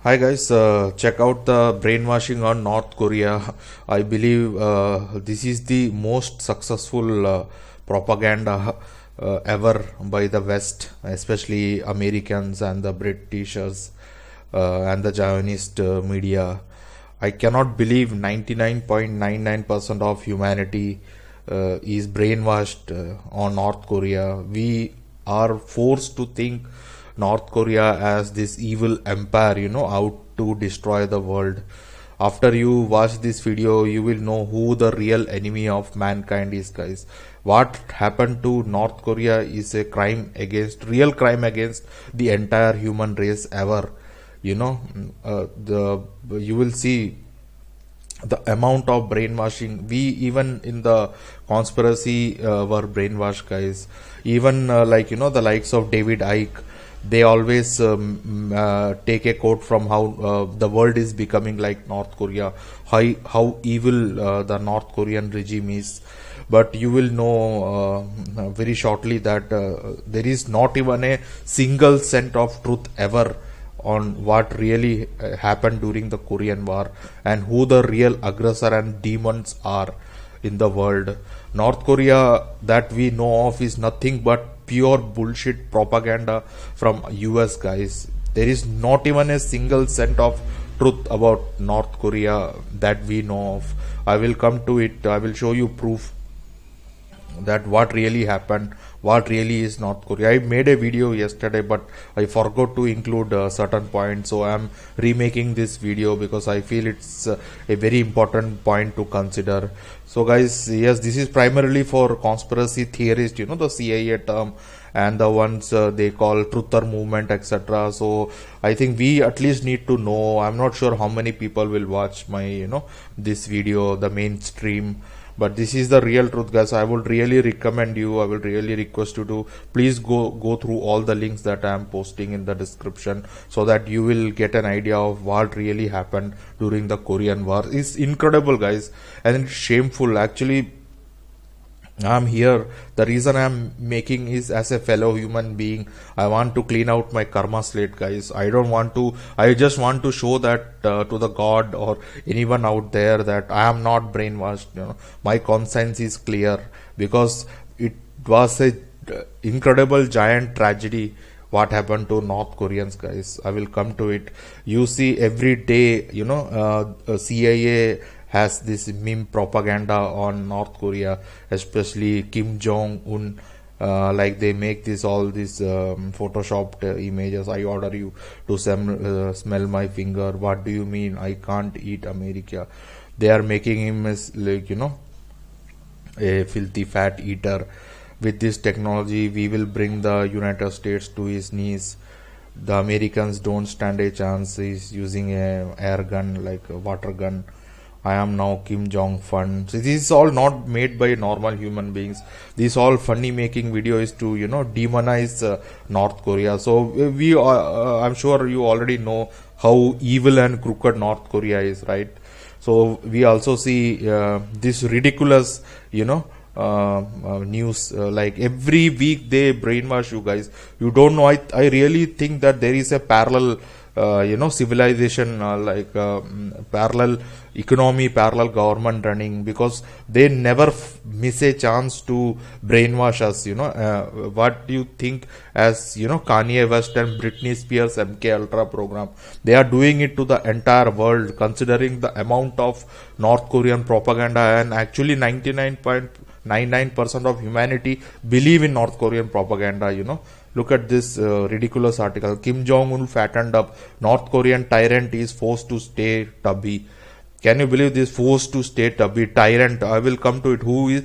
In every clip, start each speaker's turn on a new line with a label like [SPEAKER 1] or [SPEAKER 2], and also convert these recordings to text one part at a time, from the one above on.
[SPEAKER 1] Hi guys, check out the brainwashing on North Korea. I believe this is the most successful propaganda ever by the West, especially Americans and the Britishers and the Zionist media. I cannot believe 99.99% of humanity is brainwashed on North Korea. We are forced to think North Korea as this evil empire, out to destroy the world. After you watch this video, you will know who the real enemy of mankind is, guys. What happened to North Korea is a real crime against the entire human race ever. You will see the amount of brainwashing. We even in the conspiracy were brainwashed, guys. Even the likes of David Icke, they always take a quote from how the world is becoming like North Korea, how evil the North Korean regime is. But you will know very shortly that there is not even a single cent of truth ever on what really happened during the Korean War and who the real aggressor and demons are in the world. North Korea that we know of is nothing but pure bullshit propaganda from US, guys. There is not even a single cent of truth about North Korea that we know of. I will come to it. I will show you proof that what really happened, what really is North Korea. I made a video yesterday, but I forgot to include certain points, so I am remaking this video because I feel it's a very important point to consider. So guys, yes, this is primarily for conspiracy theorists, the CIA term, and the ones they call truther movement, etc. So I think we at least need to know. I'm not sure how many people will watch my this video, the mainstream, but this is the real truth, guys. I would really recommend you, I will really request you to please go through all the links that I am posting in the description, so that you will get an idea of what really happened during the Korean War. It's incredible, guys, and it's shameful. Actually, I'm here. The reason I'm making is as a fellow human being. I want to clean out my karma slate, guys. I just want to show that to the God or anyone out there that I am not brainwashed. My conscience is clear, because it was a incredible giant tragedy what happened to North Koreans, guys. I will come to it. You see every day, CIA has this meme propaganda on North Korea, especially Kim Jong-un. Like they make all these photoshopped images. I order you to smell my finger. What do you mean? I can't eat America. They are making him as a filthy fat eater. With this technology, we will bring the United States to his knees. The Americans don't stand a chance. He's using a air gun, like a water gun. I am now Kim Jong-un. So this is all not made by normal human beings. This all funny making video is to demonize North Korea. So I'm sure you already know how evil and crooked North Korea is, right? So we also see this ridiculous news, like every week they brainwash you, guys. You don't know. I really think that there is a parallel civilization, parallel economy, parallel government running, because they never miss a chance to brainwash us. What do you think as Kanye West and Britney Spears MK Ultra program? They are doing it to the entire world, considering the amount of North Korean propaganda, and actually 99.99% of humanity believe in North Korean propaganda. Look at this ridiculous article. Kim Jong-un fattened up. North Korean tyrant is forced to stay tubby. Can you believe this? Forced to stay tubby. Tyrant. I will come to it. Who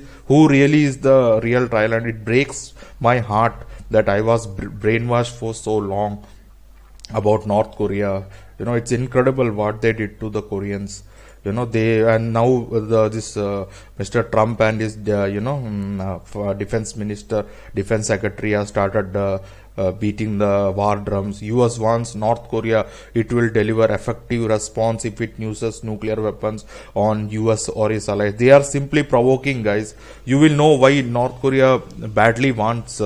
[SPEAKER 1] really is the real tyrant? It breaks my heart that I was brainwashed for so long about North Korea. It's incredible what they did to the Koreans. And now this Mr. Trump and his defense secretary has started beating the war drums. US wants North Korea, it will deliver effective response if it uses nuclear weapons on US or its allies. They are simply provoking, guys. You will know why North Korea badly wants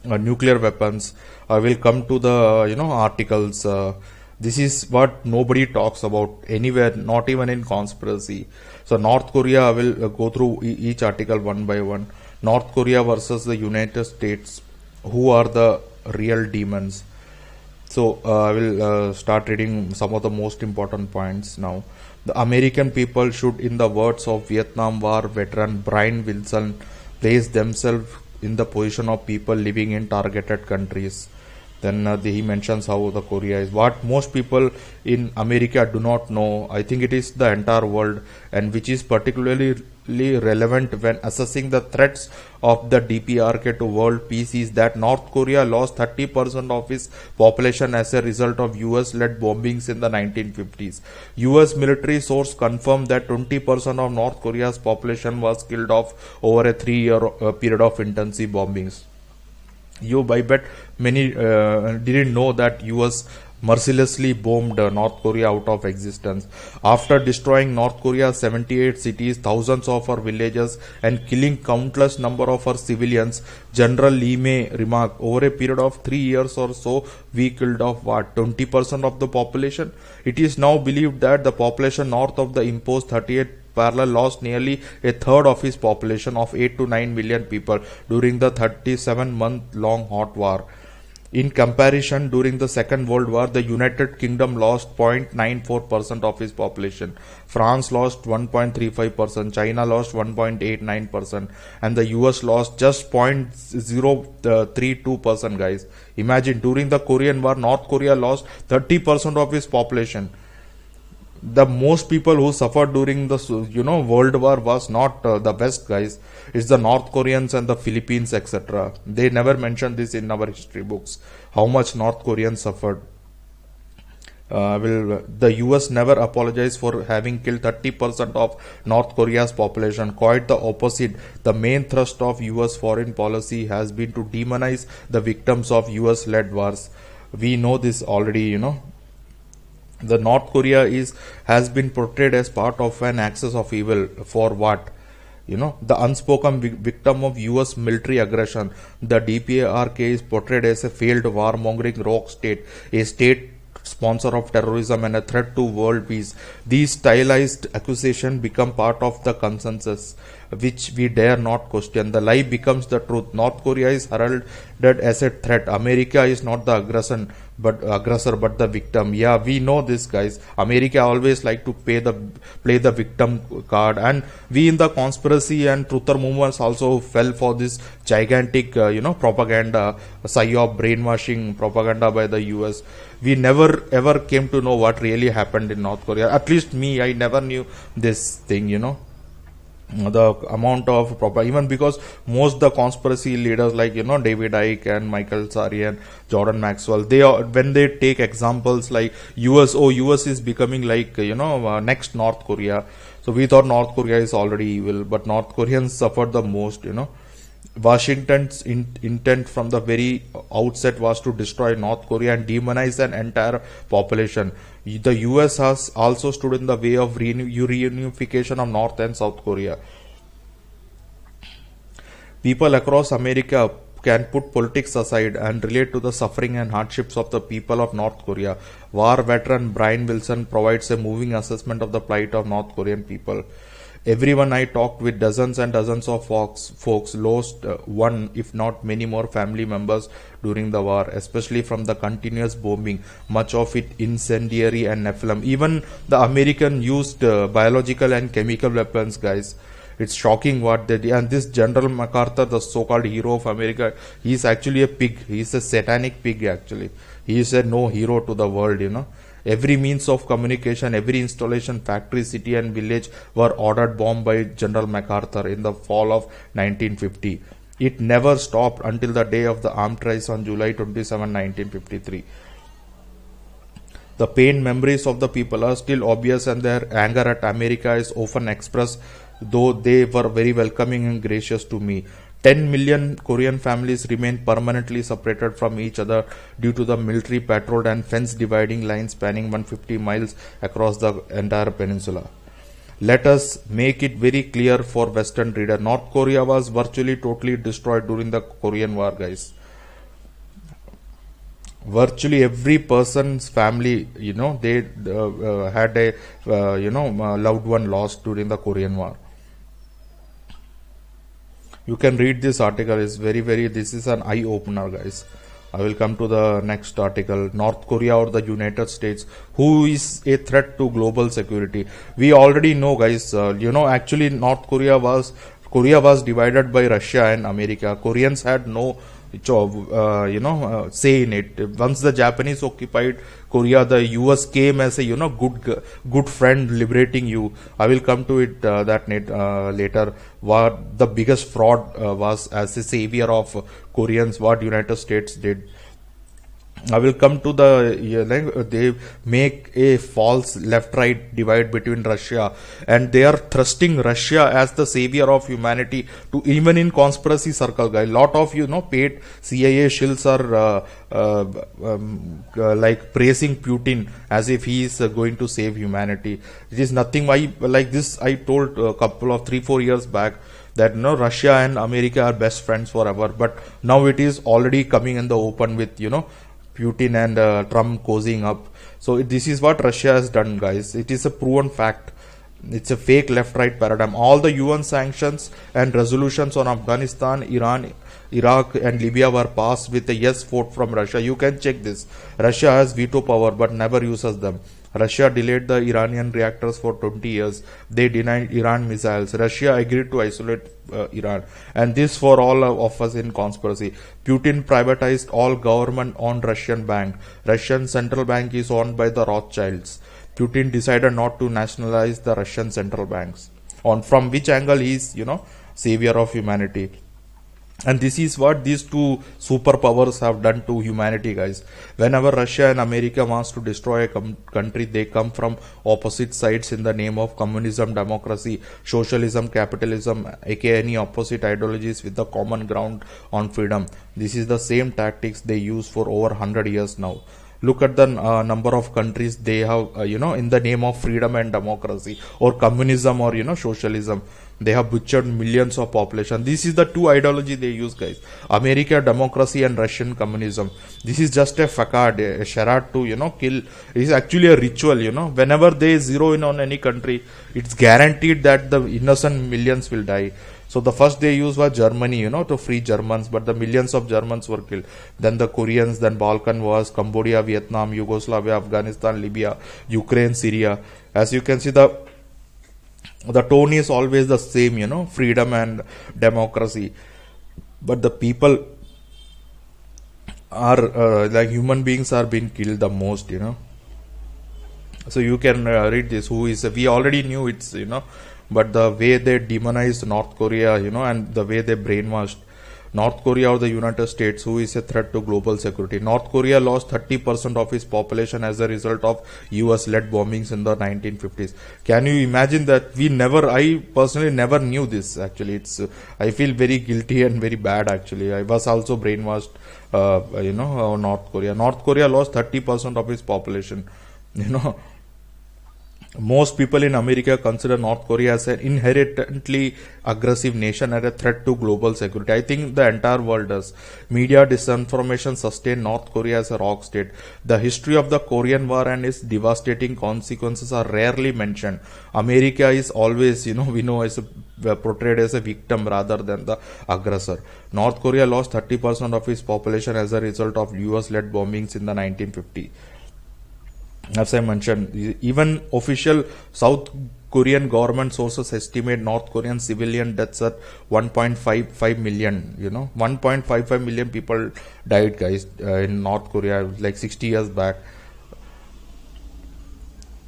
[SPEAKER 1] nuclear weapons. I will come to the articles. This is what nobody talks about anywhere, not even in conspiracy. So North Korea, I will go through each article one by one. North Korea versus the United States. Who are the real demons? So I will start reading some of the most important points now. The American people should, in the words of Vietnam War veteran Brian Wilson, place themselves in the position of people living in targeted countries. Then he mentions how the Korea is. What most people in America do not know, I think it is the entire world, and which is particularly relevant when assessing the threats of the DPRK to world peace, is that North Korea lost 30% of its population as a result of US-led bombings in the 1950s. US military source confirmed that 20% of North Korea's population was killed off over a 3-year period of intensive bombings. I bet many didn't know that US mercilessly bombed North Korea out of existence. After destroying North Korea's 78 cities, thousands of her villages, and killing countless number of her civilians, General Lee May remarked, over a period of 3 years or so, we killed off what, 20% of the population? It is now believed that the population north of the imposed 38 parallel lost nearly a third of its population of 8 to 9 million people during the 37-month-long hot war. In comparison, during the Second World War, the United Kingdom lost 0.94% of its population. France lost 1.35%, China lost 1.89%, and the US lost just 0.032%, guys. Imagine, during the Korean War, North Korea lost 30% of its population. The most people who suffered during the World War was not the West, guys. It's the North Koreans and the Philippines, etc. They never mentioned this in our history books, how much North Koreans suffered. The US never apologized for having killed 30% of North Korea's population. Quite the opposite. The main thrust of US foreign policy has been to demonize the victims of US-led wars. We know this already, The North Korea has been portrayed as part of an axis of evil. For what? The unspoken victim of US military aggression. The DPRK is portrayed as a failed warmongering rogue state, a state sponsor of terrorism and a threat to world peace. These stylized accusations become part of the consensus, which we dare not question. The lie becomes the truth. North Korea is heralded as a threat. America is not the aggressor, but the victim. Yeah, we know this, guys. America always like to play the victim card, and we in the conspiracy and truther movements also fell for this gigantic propaganda, psyop brainwashing propaganda by the US. We never ever came to know what really happened in North Korea. At least me, I never knew this thing, the amount of even because most the conspiracy leaders like David Icke and Michael Sarian, Jordan Maxwell, when they take examples like US is becoming like next North Korea. So we thought North Korea is already evil, but North Koreans suffered the most. Washington's intent from the very outset was to destroy North Korea and demonize an entire population. The US has also stood in the way of reunification of North and South Korea. People across America can put politics aside and relate to the suffering and hardships of the people of North Korea. War veteran Brian Wilson provides a moving assessment of the plight of North Korean people. Everyone I talked with, dozens and dozens of folks lost one, if not many more family members during the war, especially from the continuous bombing, much of it incendiary and Nephilim. Even the American used biological and chemical weapons, guys. It's shocking what they did. And this General MacArthur, the so-called hero of America, he's actually a pig. He's a satanic pig, actually. He is a no hero to the world, Every means of communication, every installation, factory, city and village were ordered bombed by General MacArthur in the fall of 1950. It never stopped until the day of the armed rise on July 27, 1953. The pained memories of the people are still obvious, and their anger at America is often expressed, though they were very welcoming and gracious to me. 10 million Korean families remain permanently separated from each other due to the military patrolled and fence dividing lines spanning 150 miles across the entire peninsula. Let us make it very clear for Western reader. North Korea was virtually totally destroyed during the Korean War, guys. Virtually every person's family, they had a loved one lost during the Korean War. You can read this article. It's very, this is an eye opener, guys. I will come to the next article. North Korea or the United States, who is a threat to global security? We already know, guys. Actually, Korea was divided by Russia and America. Koreans had no say in it. Once the Japanese occupied Korea, the US came as a good friend liberating you. I will come to it later. What the biggest fraud was as a savior of Koreans, what United States did. I will come to they make a false left-right divide between Russia, and they are thrusting Russia as the savior of humanity to even in conspiracy circle, guy. Lot of paid CIA shills are like praising Putin as if he is going to save humanity. It is nothing. Like this I told a couple of 3-4 years back that Russia and America are best friends forever, but now it is already coming in the open with Putin and Trump cozying up. So this is what Russia has done, guys. It is a proven fact. It's a fake left-right paradigm. All the UN sanctions and resolutions on Afghanistan, Iran, Iraq and Libya were passed with a yes vote from Russia. You can check this. Russia has veto power but never uses them. Russia delayed the Iranian reactors for 20 years. They denied Iran missiles. Russia agreed to isolate Iran. And this for all of us in conspiracy. Putin privatized all government-owned Russian bank. Russian central bank is owned by the Rothschilds. Putin decided not to nationalize the Russian central banks. From which angle he is, savior of humanity. And this is what these two superpowers have done to humanity, guys. Whenever Russia and America wants to destroy a country, they come from opposite sides in the name of communism, democracy, socialism, capitalism, aka any opposite ideologies with the common ground on freedom. This is the same tactics they use for over 100 years now. Look at the number of countries they have, in the name of freedom and democracy or communism or, socialism. They have butchered millions of population. This is the two ideology they use, guys. America, democracy and Russian communism. This is just a facade, a charade to, kill. It is actually a ritual, Whenever they zero in on any country, it's guaranteed that the innocent millions will die. So the first they used was Germany, to free Germans, but the millions of Germans were killed. Then the Koreans, then Balkan wars, Cambodia, Vietnam, Yugoslavia, Afghanistan, Libya, Ukraine, Syria. As you can see, the tone is always the same, freedom and democracy. But the people are, like human beings are being killed the most, So you can read this, we already knew it's, but the way they demonized North Korea, and the way they brainwashed North Korea or the United States, who is a threat to global security. North Korea lost 30% of its population as a result of US-led bombings in the 1950s. Can you imagine that? I personally never knew this, actually. I feel very guilty and very bad, actually. I was also brainwashed, North Korea. North Korea lost 30% of its population, Most people in America consider North Korea as an inherently aggressive nation and a threat to global security. I think the entire world does. Media disinformation sustained North Korea as a rock state. The history of the Korean War and its devastating consequences are rarely mentioned. America is always, we know, as portrayed as a victim rather than the aggressor. North Korea lost 30% of its population as a result of US-led bombings in the 1950s. As I mentioned, even official South Korean government sources estimate North Korean civilian deaths at 1.55 million. 1.55 million people died, guys, in North Korea, like 60 years back.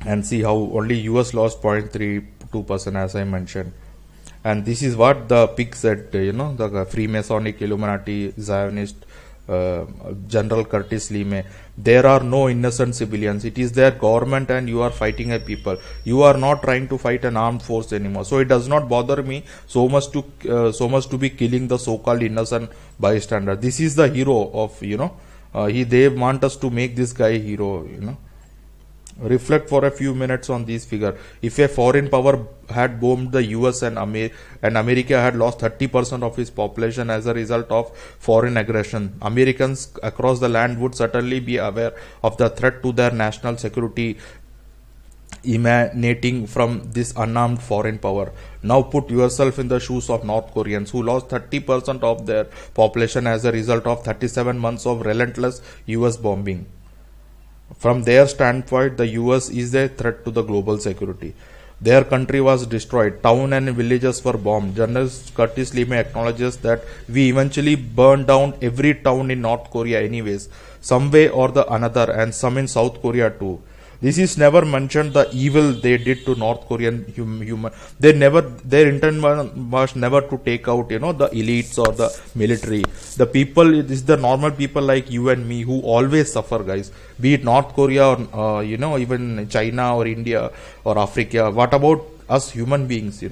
[SPEAKER 1] And see how only US lost 0.32%, as I mentioned. And this is what the pig said, the Freemasonic, Illuminati, Zionist, General Curtis Lee. There are no innocent civilians. It is their government and you are fighting a people. You are not trying to fight an armed force anymore. So it does not bother me so much to be killing the so-called innocent bystander. This is the hero of, they want us to make this guy hero, Reflect for a few minutes on these figures. If a foreign power had bombed the US and America had lost 30% of its population as a result of foreign aggression, Americans across the land would certainly be aware of the threat to their national security emanating from this unarmed foreign power. Now put yourself in the shoes of North Koreans who lost 30% of their population as a result of 37 months of relentless US bombing. From their standpoint, the US is a threat to the global security. Their country was destroyed, town and villages were bombed. Journalist Curtis Lemay acknowledges that we eventually burned down every town in North Korea anyways, some way or the another, and some in South Korea too. This is never mentioned the evil they did to North Korean human. They never, their intent was never to take out, the elites or the military. The people, it is the normal people like you and me who always suffer, guys. Be it North Korea or, even China or India or Africa. What about us human beings,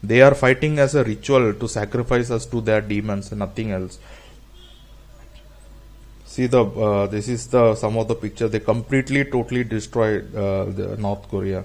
[SPEAKER 1] They are fighting as a ritual to sacrifice us to their demons and nothing else. See this is the some of the picture. They completely, totally destroyed the North Korea.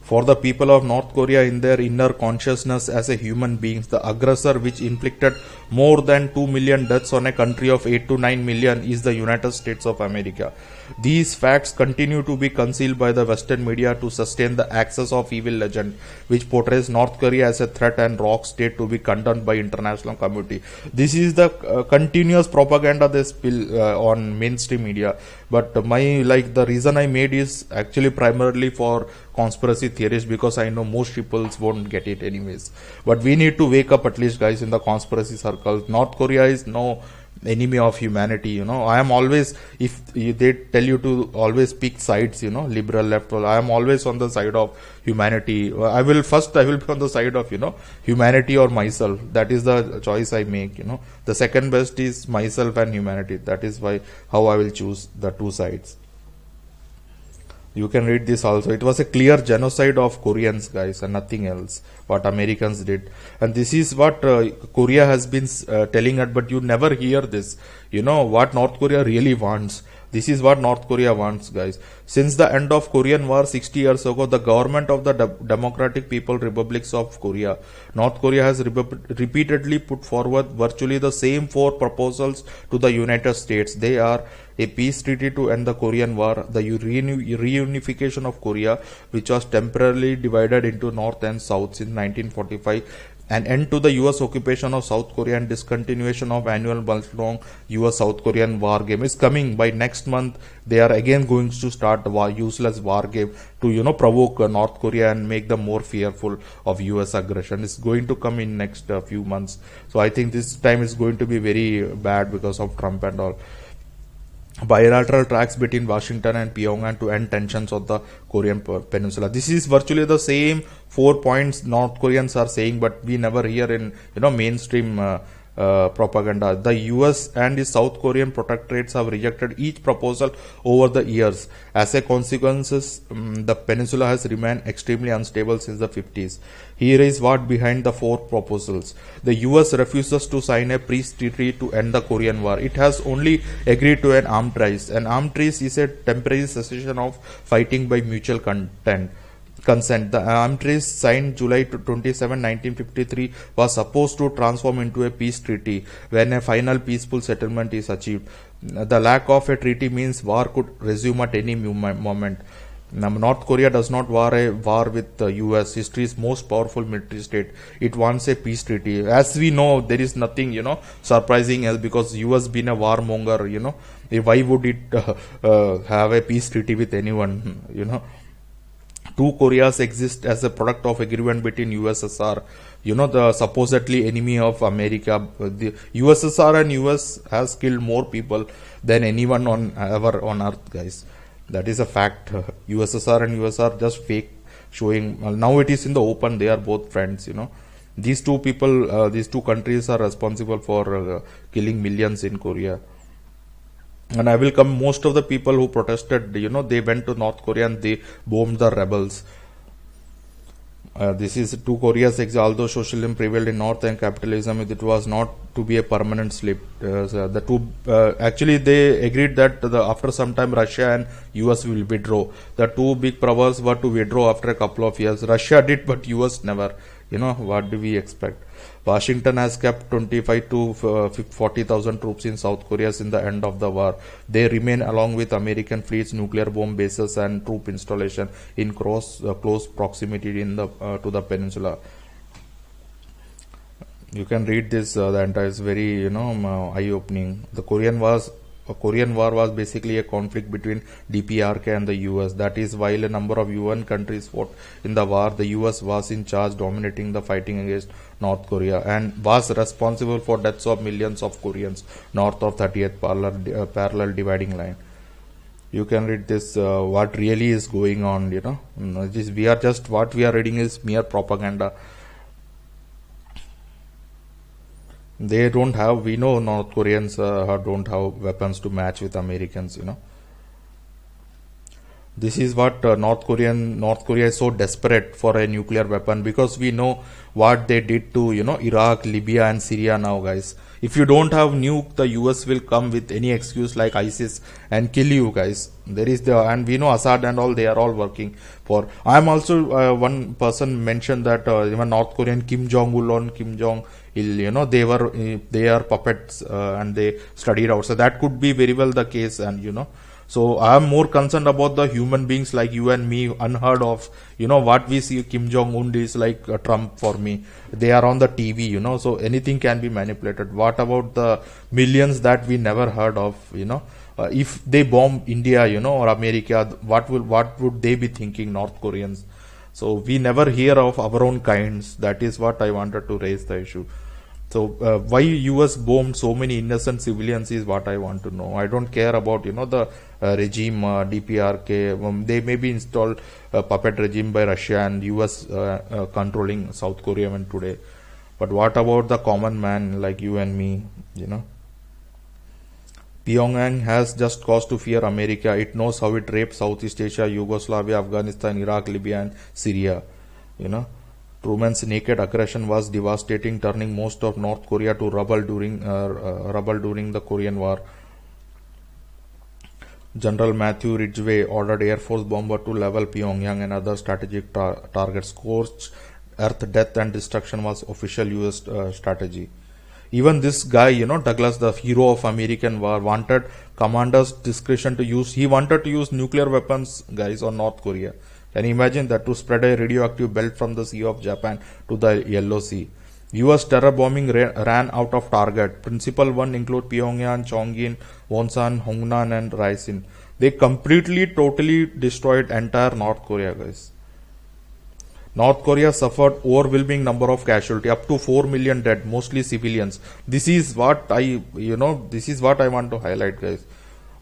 [SPEAKER 1] For the people of North Korea, in their inner consciousness as a human beings, the aggressor which inflicted more than 2 million deaths on a country of 8 to 9 million is the United States of America. These facts continue to be concealed by the Western media to sustain the axis of evil legend, which portrays North Korea as a threat and rock state to be condemned by international community. This is the continuous propaganda they spill on mainstream media. But the reason I made is actually primarily for conspiracy theories, because I know most people won't get it anyways. But we need to wake up at least, guys, in the conspiracy circles. North Korea is no enemy of humanity. I am always, if they tell you to always pick sides, liberal, left, I am always on the side of humanity. I will be on the side of, humanity or myself. That is the choice I make. The second best is myself and humanity. That is how I will choose the two sides. You can read this also. It was a clear genocide of Koreans, guys, and nothing else, what Americans did. And this is what Korea has been telling us, but you never hear this. What North Korea really wants. This is what North Korea wants, guys. Since the end of Korean War 60 years ago, the government of the Democratic People Republics of Korea, North Korea has repeatedly put forward virtually the same 4 proposals to the United States. They are a peace treaty to end the Korean War, the reunification of Korea, which was temporarily divided into North and South in 1945, an end to the US occupation of South Korea, and discontinuation of annual month-long US-South Korean war game is coming. By next month, they are again going to start the useless war game to, provoke North Korea and make them more fearful of US aggression. It's going to come in next few months. So I think this time is going to be very bad because of Trump and all. Bilateral tracks between Washington and Pyongyang to end tensions on the Korean peninsula. This is virtually the same 4 points North Koreans are saying, but we never hear in mainstream propaganda. The US and the South Korean protectorates have rejected each proposal over the years. As a consequence, the peninsula has remained extremely unstable since the 50s. Here is what behind the 4 proposals. The US refuses to sign a peace treaty to end the Korean War. It has only agreed to an armed truce. An armed truce is a temporary cessation of fighting by mutual consent. The armed truce signed July 27, 1953 was supposed to transform into a peace treaty when a final peaceful settlement is achieved. The lack of a treaty means war could resume at any moment. North Korea does not war a war with the US, history's most powerful military state. It wants a peace treaty. As we know, there is nothing, surprising else, because US being a warmonger, why would it have a peace treaty with anyone, Two Koreas exist as a product of agreement between USSR, the supposedly enemy of America. The USSR and US has killed more people than anyone ever on earth, guys. That is a fact. USSR and US are just fake showing. Now it is in the open. They are both friends, These two people, these two countries are responsible for killing millions in Korea. And I will come, most of the people who protested, they went to North Korea and they bombed the rebels. This is two Koreas exist. Although socialism prevailed in North and capitalism, it was not to be a permanent slip. So the two actually they agreed that after some time Russia and US will withdraw. The two big powers were to withdraw after a couple of years. Russia did, but US never. What do we expect? Washington has kept 25 to 40,000 troops in South Korea since the end of the war. They remain along with American fleets, nuclear bomb bases, and troop installation in close proximity to the peninsula. You can read this. The entire is very eye-opening. Korean War was basically a conflict between DPRK and the US. That is, while a number of UN countries fought in the war, the US was in charge, dominating the fighting against North Korea, and was responsible for deaths of millions of Koreans north of 30th parallel dividing line. You can read this. What really is going on? What we are reading is mere propaganda. They don't have, we know North Koreans don't have weapons to match with Americans. This is what North Korea is so desperate for a nuclear weapon, because we know what they did to Iraq, Libya, and Syria now, guys. If you don't have nuke, the US will come with any excuse like ISIS and kill you, guys. And we know Assad and all, they are all working for. I am also one person mentioned that even North Korean Kim Jong-un and Kim Jong-il, they are puppets and they studied out. So that could be very well the case, and So I am more concerned about the human beings like you and me, unheard of. What we see Kim Jong-un is like Trump for me. They are on the TV, so anything can be manipulated. What about the millions that we never heard of, if they bomb India, or America, what would they be thinking, North Koreans? So we never hear of our own kinds. That is what I wanted to raise the issue. So why US bombed so many innocent civilians is what I want to know. I don't care about the regime DPRK. They may be installed puppet regime by Russia and US controlling South Korea even today. But what about the common man like you and me? Pyongyang has just cause to fear America. It knows how it raped Southeast Asia, Yugoslavia, Afghanistan, Iraq, Libya, and Syria. Truman's naked aggression was devastating, turning most of North Korea to rubble during the Korean War. General Matthew Ridgway ordered Air Force bomber to level Pyongyang and other strategic targets. Scorched earth, death, and destruction was official US strategy. Even this guy, Douglas, the hero of American war, wanted commanders' discretion to use. He wanted to use nuclear weapons, guys, on North Korea. Can you imagine that? To spread a radioactive belt from the Sea of Japan to the Yellow Sea. US terror bombing ran out of target. Principal one include Pyongyang, Chongqing, Wonsan, Hongnan, and Raisin. They totally destroyed entire North Korea, guys. North Korea suffered overwhelming number of casualties, up to 4 million dead, mostly civilians. This is what I want to highlight, guys.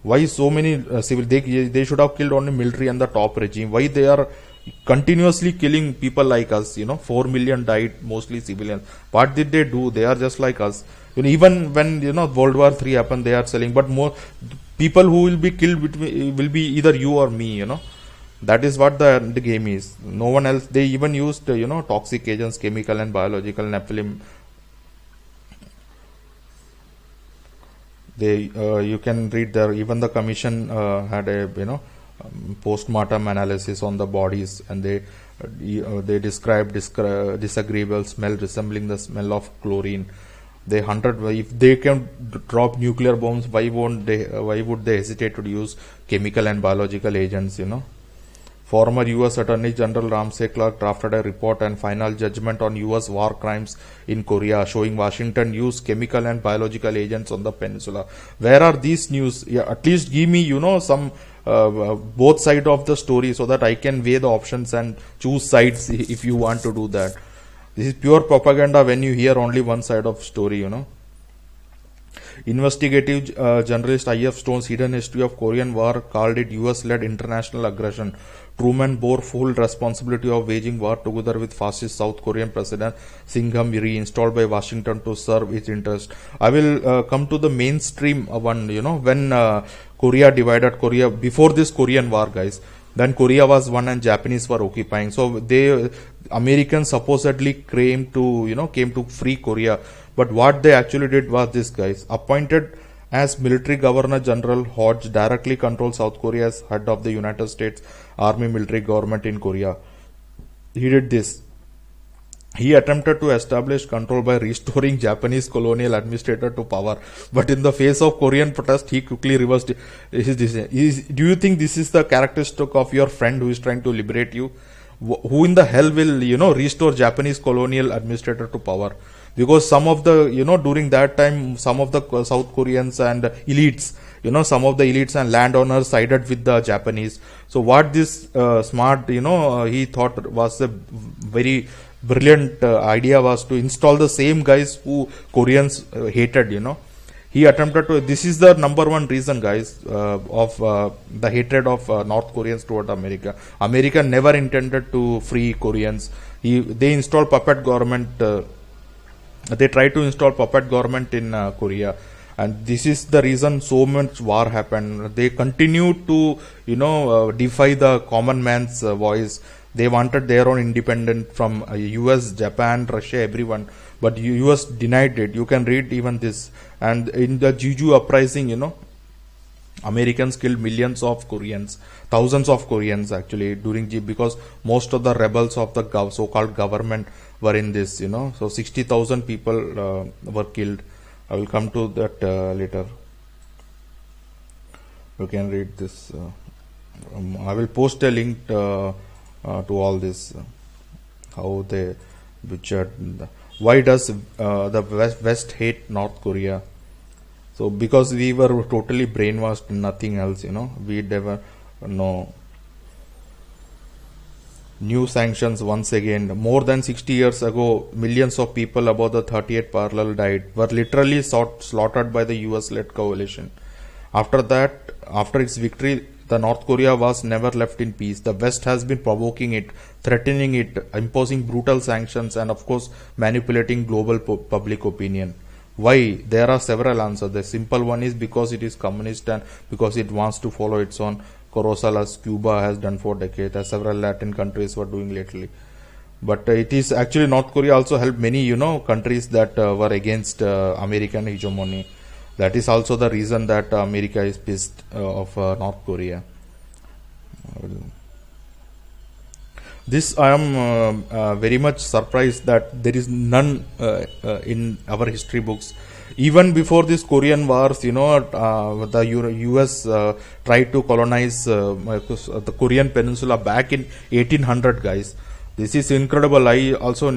[SPEAKER 1] Why so many civil? They should have killed only military and the top regime. Why they are continuously killing people like us? 4 million died, mostly civilians. What did they do? They are just like us. Even when World War III happened, they are selling. But more people who will be killed will be either you or me. That is what the game is. No one else. They even used toxic agents, chemical and biological, napalm. You can read there. Even the commission had a post-mortem analysis on the bodies, and they described disagreeable smell resembling the smell of chlorine. If they can drop nuclear bombs, why would they hesitate to use chemical and biological agents? Former U.S. Attorney General Ramsey Clark drafted a report and final judgment on U.S. war crimes in Korea, showing Washington used chemical and biological agents on the peninsula. Where are these news? At least give me, some both sides of the story, so that I can weigh the options and choose sides if you want to do that. This is pure propaganda when you hear only one side of story, Investigative journalist I.F. Stone's Hidden History of Korean War called it US-led international aggression. Truman bore full responsibility of waging war together with fascist South Korean President Singham reinstalled by Washington to serve its interest. I will come to the mainstream one, when Korea divided Korea before this Korean War, guys. Then Korea was one and Japanese were occupying. So they Americans supposedly came to free Korea. But what they actually did was this, guys. Appointed as military governor general, Hodge directly controls South Korea as head of the United States Army military government in Korea. He did this. He attempted to establish control by restoring Japanese colonial administrator to power, but in the face of Korean protest, he quickly reversed his decision. Do you think this is the characteristic of your friend who is trying to liberate you? Who in the hell will, restore Japanese colonial administrator to power? Because some of the, during that time, some of the South Koreans and elites, some of the elites and landowners sided with the Japanese. So what this smart, he thought was a very brilliant idea was to install the same guys who Koreans hated, He attempted to, this is the number one reason, guys, of the hatred of North Koreans toward America. America never intended to free Koreans. They installed puppet government, they tried to install puppet government in Korea. And this is the reason so much war happened. They continued to, defy the common man's voice. They wanted their own independence from US, Japan, Russia, everyone. But US denied it. You can read even this. And in the Jeju uprising, Americans killed millions of Koreans, thousands of Koreans actually during because most of the rebels of the so-called government were in this, So 60,000 people were killed. I will come to that later. You can read this. I will post a link to all this. How they butchered. Why does the West hate North Korea? So because we were totally brainwashed, nothing else. We never know. New sanctions once again. More than 60 years ago, millions of people above the 38th parallel were literally slaughtered by the US-led coalition. After that, after its victory, the North Korea was never left in peace. The West has been provoking it, threatening it, imposing brutal sanctions, and of course manipulating global public opinion. Why? There are several answers. The simple one is because it is communist and because it wants to follow its own carousel as Cuba has done for decades, as several Latin countries were doing lately. But it is actually North Korea also helped many, countries that were against American hegemony. That is also the reason that America is pissed of North Korea. This I am very much surprised that there is none in our history books. Even before this Korean wars, the US tried to colonize the Korean peninsula back in 1800, guys. This is incredible. I also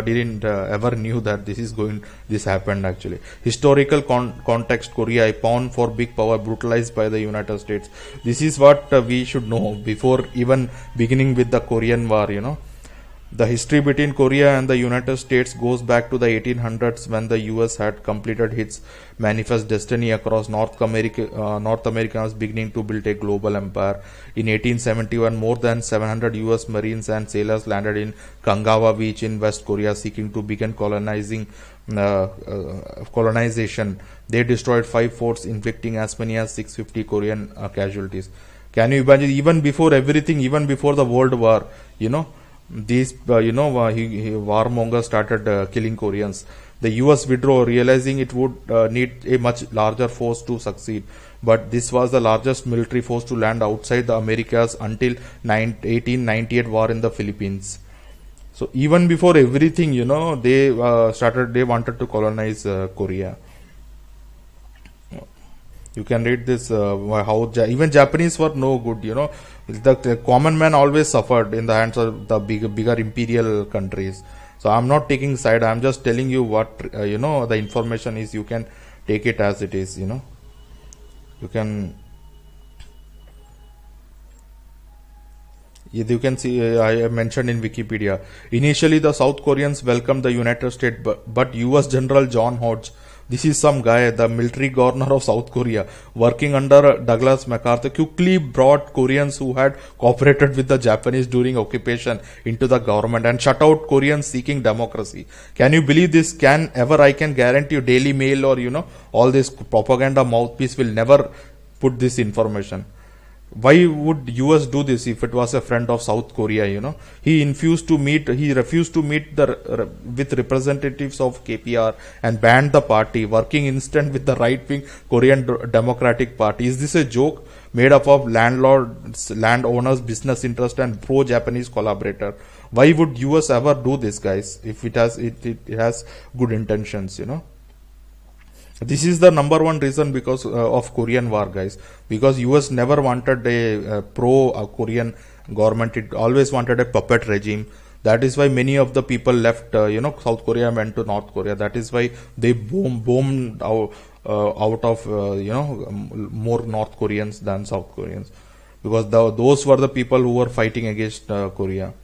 [SPEAKER 1] didn't ever knew that this happened actually. Historical context: Korea, a pawn for big power, brutalized by the United States. This is what we should know before even beginning with the Korean War. The history between Korea and the United States goes back to the 1800s when the US had completed its manifest destiny across North America. North America was beginning to build a global empire. In 1871, more than 700 US Marines and sailors landed in Kangawa Beach in West Korea seeking to begin colonization. They destroyed 5 forts, inflicting as many as 650 Korean casualties. Can you imagine? Even before everything, even before the World War, these warmongers started killing Koreans. The US withdrew, realizing it would need a much larger force to succeed. But this was the largest military force to land outside the Americas until 1898 war in the Philippines. So even before everything, they wanted to colonize Korea. You can read this, how even Japanese were no good, The common man always suffered in the hands of the bigger imperial countries. So I'm not taking side. I'm just telling you what, the information is. You can take it as it is, You can see, I mentioned in Wikipedia. Initially, the South Koreans welcomed the United States, but US General John Hodge, this is some guy, the military governor of South Korea, working under Douglas MacArthur, quickly brought Koreans who had cooperated with the Japanese during occupation into the government and shut out Koreans seeking democracy. Can you believe this? I can guarantee you Daily Mail or, all this propaganda mouthpiece will never put this information. Why would US do this if it was a friend of South Korea? He refused to meet with representatives of KPR and banned the party, working instant with the right-wing Korean Democratic Party. Is this a joke made up of landlords, landowners, business interest, and pro-Japanese collaborator? Why would US ever do this, guys, if it has good intentions, This is the number one reason because of Korean War, guys. Because US never wanted a pro-Korean government. It always wanted a puppet regime. That is why many of the people left, South Korea and went to North Korea. That is why they bombed out of, more North Koreans than South Koreans. Because those were the people who were fighting against Korea.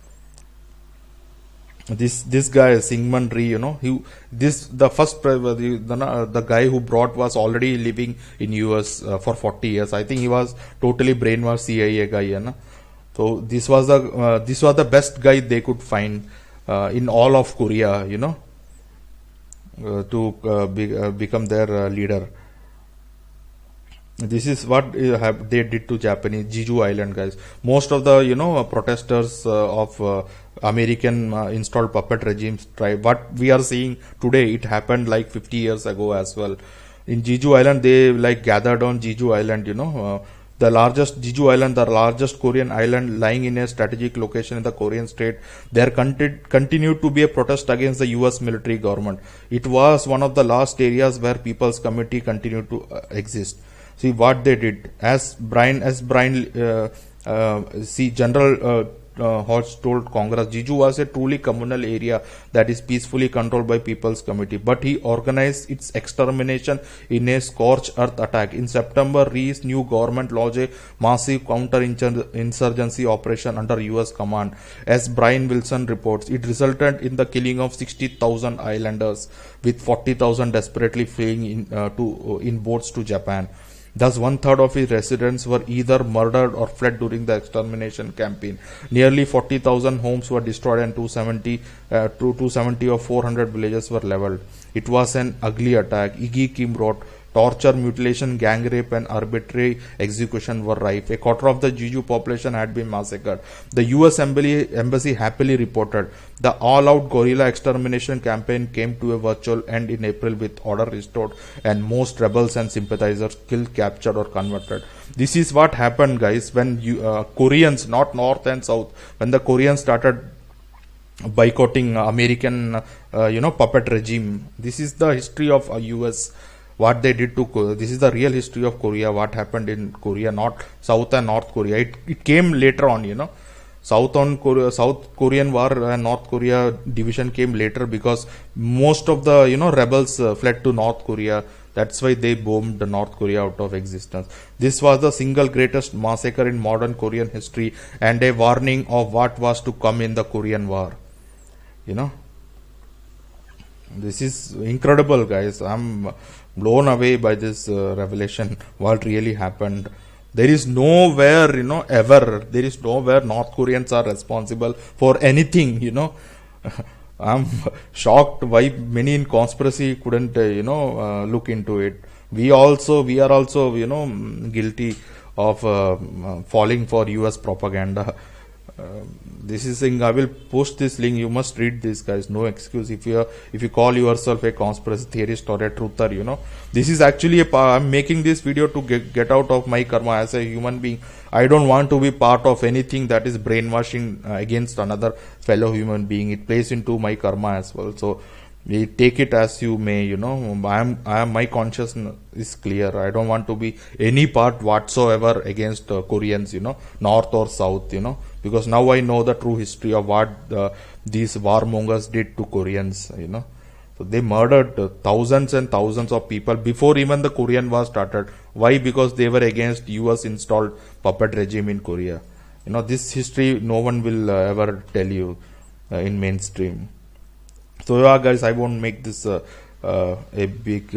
[SPEAKER 1] This guy Syngman Rhee, the first the guy who brought was already living in US for 40 years. I think he was totally brainwashed CIA guy, So this was the best guy they could find in all of Korea, to become their leader. This is what they did to Japanese Jeju Island, guys. Most of the protesters of American installed puppet regimes try. What we are seeing today, it happened like 50 years ago as well. In Jeju Island, they like gathered on Jeju Island. The largest Jeju Island, the largest Korean island lying in a strategic location in the Korean state. There continued to be a protest against the US military government. It was one of the last areas where People's Committee continued to exist. See what they did. General Hodge told Congress, Jeju was a truly communal area that is peacefully controlled by People's Committee. But he organized its extermination in a scorched earth attack. In September, Rhee's new government launched a massive counter-insurgency operation under US command. As Brian Wilson reports, it resulted in the killing of 60,000 islanders, with 40,000 desperately fleeing in boats to Japan. Thus, one-third of his residents were either murdered or fled during the extermination campaign. Nearly 40,000 homes were destroyed and 270 or 400 villages were leveled. It was an ugly attack. Iggy Kim wrote, torture, mutilation, gang rape, and arbitrary execution were rife. A quarter of the Jeju population had been massacred. The US embassy happily reported the all-out guerrilla extermination campaign came to a virtual end in April with order restored and most rebels and sympathizers killed, captured, or converted. This is what happened, guys, when Koreans, not North and South, when the Koreans started boycotting American, puppet regime. This is the history of US. What they did to Korea. This is the real history of Korea. What happened in Korea, not South and North Korea. It came later on, South Korean War and North Korea division came later because most of the rebels fled to North Korea. That's why they bombed North Korea out of existence. This was the single greatest massacre in modern Korean history and a warning of what was to come in the Korean War. This is incredible, guys. I'm blown away by this revelation. What really happened. There is nowhere, there is nowhere North Koreans are responsible for anything, I'm shocked why many in conspiracy couldn't, look into it. We are also, guilty of falling for US propaganda. This is thing. I will post this link. You must read this, guys. No excuse if you call yourself a conspiracy theorist or a truther. This is actually I'm making this video to get out of my karma as a human being. I don't want to be part of anything that is brainwashing against another fellow human being. It plays into my karma as well. So take it as you may. My conscience is clear. I don't want to be any part whatsoever against Koreans. North or South. Because now I know the true history of what these warmongers did to Koreans, So they murdered thousands and thousands of people before even the Korean War started. Why? Because they were against US installed puppet regime in Korea. This history no one will ever tell you in mainstream. So yeah, guys, I won't make this a big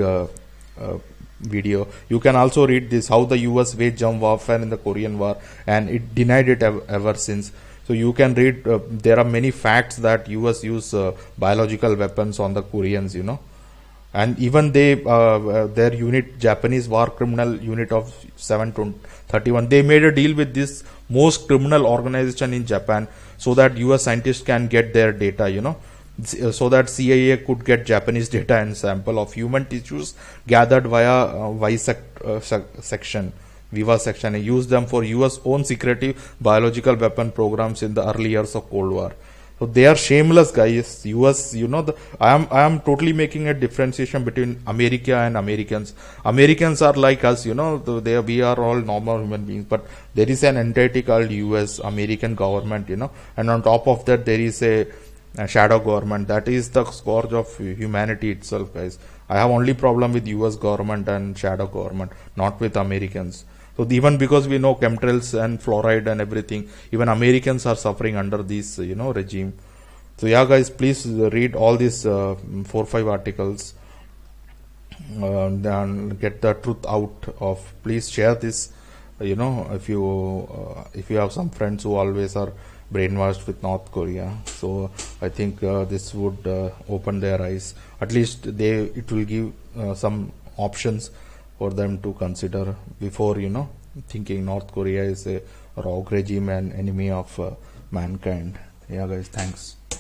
[SPEAKER 1] video. You can also read this, how the US waged jump warfare in the Korean War and it denied it ever since. So you can read, there are many facts that US use biological weapons on the Koreans, And even their unit, Japanese war criminal unit of 731, they made a deal with this most criminal organization in Japan, so that US scientists can get their data, so that CIA could get Japanese data and sample of human tissues gathered via section Viva section, and use them for US own secretive biological weapon programs in the early years of Cold War. So they are shameless, guys. US, I am totally making a differentiation between America and Americans. Americans are like us, we are all normal human beings, but there is an entity called US, American government, and on top of that there is a shadow government. That is the scourge of humanity itself, guys. I have only problem with US government and shadow government, not with Americans. So even because we know chemtrails and fluoride and everything, even Americans are suffering under this, regime. So yeah, guys, please read all these 4 5 articles, and get the truth out of. Please share this. If you have some friends who always are brainwashed with North Korea, so I think this would open their eyes. At least it will give some options for them to consider before thinking North Korea is a rogue regime and enemy of mankind. Yeah, guys, thanks.